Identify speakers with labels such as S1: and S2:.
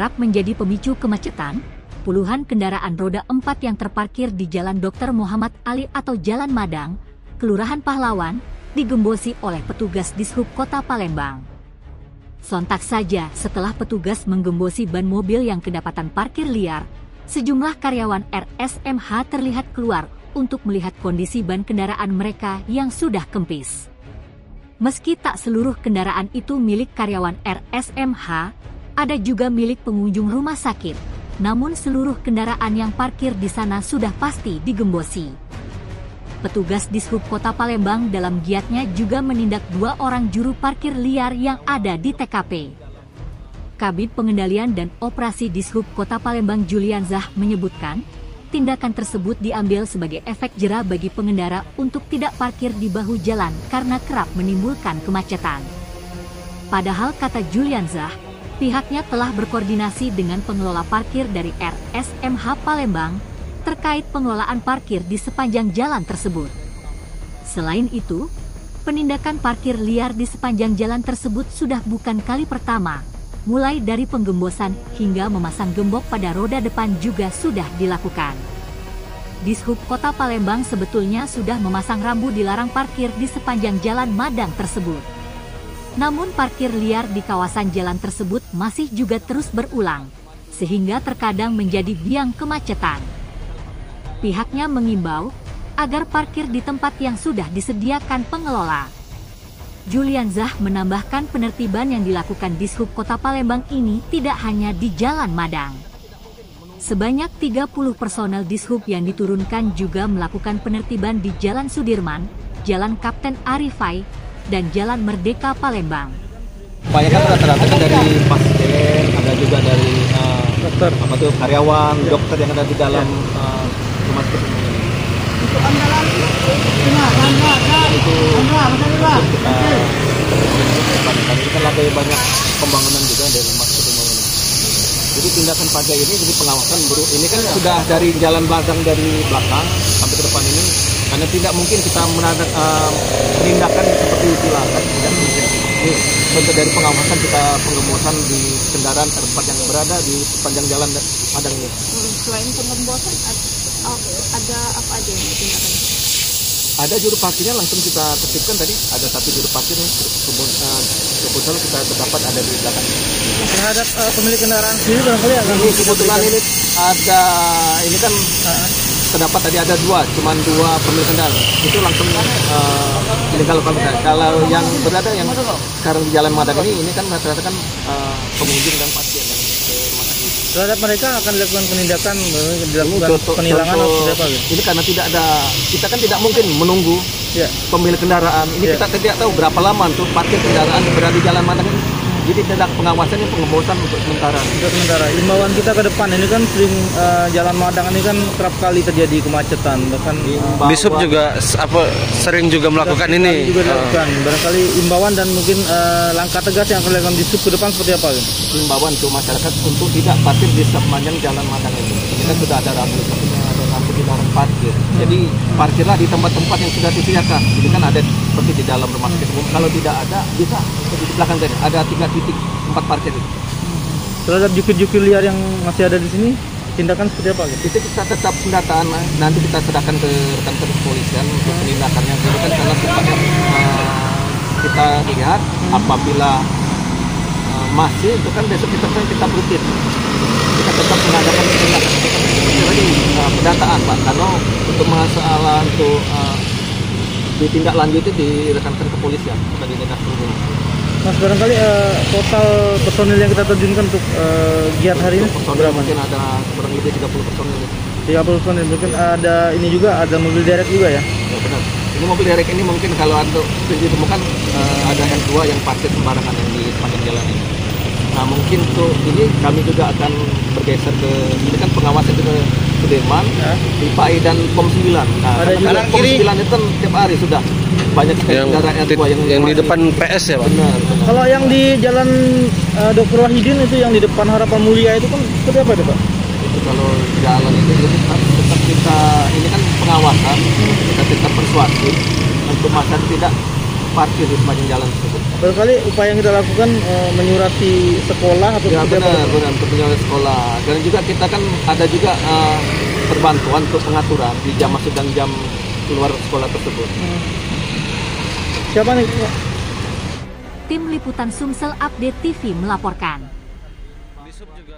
S1: kerap menjadi pemicu kemacetan, puluhan kendaraan roda 4 yang terparkir di Jalan Dr. Muhammad Ali atau Jalan Madang, Kelurahan Pahlawan, digembosi oleh petugas Dishub Kota Palembang. Sontak saja setelah petugas menggembosi ban mobil yang kedapatan parkir liar, sejumlah karyawan RSMH terlihat keluar untuk melihat kondisi ban kendaraan mereka yang sudah kempis. Meski tak seluruh kendaraan itu milik karyawan RSMH, ada juga milik pengunjung rumah sakit, namun seluruh kendaraan yang parkir di sana sudah pasti digembosi. Petugas Dishub Kota Palembang dalam giatnya juga menindak 2 orang juru parkir liar yang ada di TKP. Kabid Pengendalian dan Operasi Dishub Kota Palembang Julianzah menyebutkan, tindakan tersebut diambil sebagai efek jera bagi pengendara untuk tidak parkir di bahu jalan karena kerap menimbulkan kemacetan. Padahal kata Julianzah, pihaknya telah berkoordinasi dengan pengelola parkir dari RSMH Palembang terkait pengelolaan parkir di sepanjang jalan tersebut. Selain itu, penindakan parkir liar di sepanjang jalan tersebut sudah bukan kali pertama. Mulai dari penggembosan hingga memasang gembok pada roda depan juga sudah dilakukan. Dishub Kota Palembang sebetulnya sudah memasang rambu dilarang parkir di sepanjang Jalan Madang tersebut. Namun parkir liar di kawasan jalan tersebut masih juga terus berulang, sehingga terkadang menjadi biang kemacetan. Pihaknya mengimbau agar parkir di tempat yang sudah disediakan pengelola. Julianzah menambahkan penertiban yang dilakukan Dishub Kota Palembang ini tidak hanya di Jalan Madang. Sebanyak 30 personel Dishub yang diturunkan juga melakukan penertiban di Jalan Sudirman, Jalan Kapten Arifai, dan Jalan Merdeka Palembang.
S2: Kebanyakan rata-rata kan dari pasien, ada juga dari dokter, karyawan, dokter yang ada di dalam rumah sakit ini.
S3: Untuk andalan itu
S2: kita lagi banyak pembangunan juga dari rumah sakit umum ini. Jadi tindakan pajak ini jadi pengawasan buruk. Ini kan sudah dari jalan belakang dari belakang sampai ke depan ini, karena tidak mungkin kita menindakan seperti itulah kan, tidak mungkin. Ini bentuk dari pengawasan kita penggembosan di kendaraan R4 yang berada di sepanjang jalan Madang ini.
S3: Selain penggembosan, ada apa aja yang ditindakan?
S2: Ada juru parkirnya langsung kita tertibkan tadi. Ada 1 juru parkir nih, kebetulan kita terdapat ada di belakang.
S4: Terhadap pemilik kendaraan sendiri barangkali akan
S2: ini kebetulan ini ada ini kan terdapat tadi ada 2, cuman 2 pemilik kendaraan. Itu langsung dilegalkan. Kalau yang berada yang sekarang di Jalan Madang ini kan rata-rata kan pengunjung dan pasien yang ke rumah sakit.
S4: Terhadap mereka akan dilakukan penindakan, dilakukan penilangan atau seperti apa?
S2: Ini karena tidak ada, kita kan tidak mungkin menunggu pemilik kendaraan. Ini kita tidak tahu berapa lama untuk parkir kendaraan yang berada di Jalan Madang ini. Jadi tidak pengawasannya penggembosan untuk sementara.
S4: Imbauan kita ke depan ini kan sering Jalan Madang ini kan kerap kali terjadi kemacetan, bahkan
S5: Dishub juga sering juga melakukan ini.
S4: Barangkali imbauan dan mungkin langkah tegas yang akan dilakukan Dishub ke depan seperti apa?
S2: Imbauan untuk masyarakat untuk tidak parkir di sepanjang Jalan Madang ini. Kita sudah ada rambu dilarang parkir. Jadi parkirlah di tempat-tempat yang sudah disediakan. Jadi kan ada seperti di dalam rumah sakit umum. Kalau tidak ada, bisa di belakang tadi. Ada 3 titik tempat parkir itu.
S4: Terhadap jukir-jukir liar yang masih ada di sini, tindakan seperti apa?
S2: Itu kita tetap pendataan. Nanti kita serahkan ke rekan-rekan kepolisian untuk penindakannya. Jadi kan karena sifatnya kita lihat apabila masih itu kan besok kita rutin. Kita tetap mengadakan tindakan pendataan Pak, karena untuk masalah untuk ditindaklanjuti di rekan-rekan kepolisian atau di dinas perhubungan.
S4: Mas, barangkali total personil yang kita terjunkan untuk giat hari ini
S2: berapa? Mungkin ada kurang lebih 30 personil.
S4: 30 personil, mungkin ada ini juga, ada mobil derek juga ya?
S2: Ya benar. Ini mobil derek ini mungkin kalau untuk ditemukan ada yang 2 yang parkir sembarangan yang di sepanjang jalan ini. Nah mungkin untuk ini kami juga akan bergeser ke, ini kan pengawasan ke Sudirman, PAI dan POM 9. Nah karena POM 9 itu kan tiap hari sudah banyak kendaraan
S5: yang di depan PS ya Pak?
S2: Benar.
S4: Kalau yang di Jalan Dr. Wahidin itu yang di depan Harapan Mulia itu kan seperti apa itu Pak?
S2: Itu kalau jalan itu tetap kita, ini kan pengawasan, kita tetap persuasif untuk masyarakat tidak parkir di sepanjang jalan tersebut.
S4: Barangkali upaya yang kita lakukan menyurati sekolah atau
S2: Ya
S4: seperti apa?
S2: benar untuk penyelesaian sekolah. Dan juga kita kan ada juga perbantuan untuk pengaturan di jam masuk dan jam keluar sekolah tersebut.
S4: Siapa nih?
S1: Tim Liputan Sumsel Update TV melaporkan.
S5: Di sub juga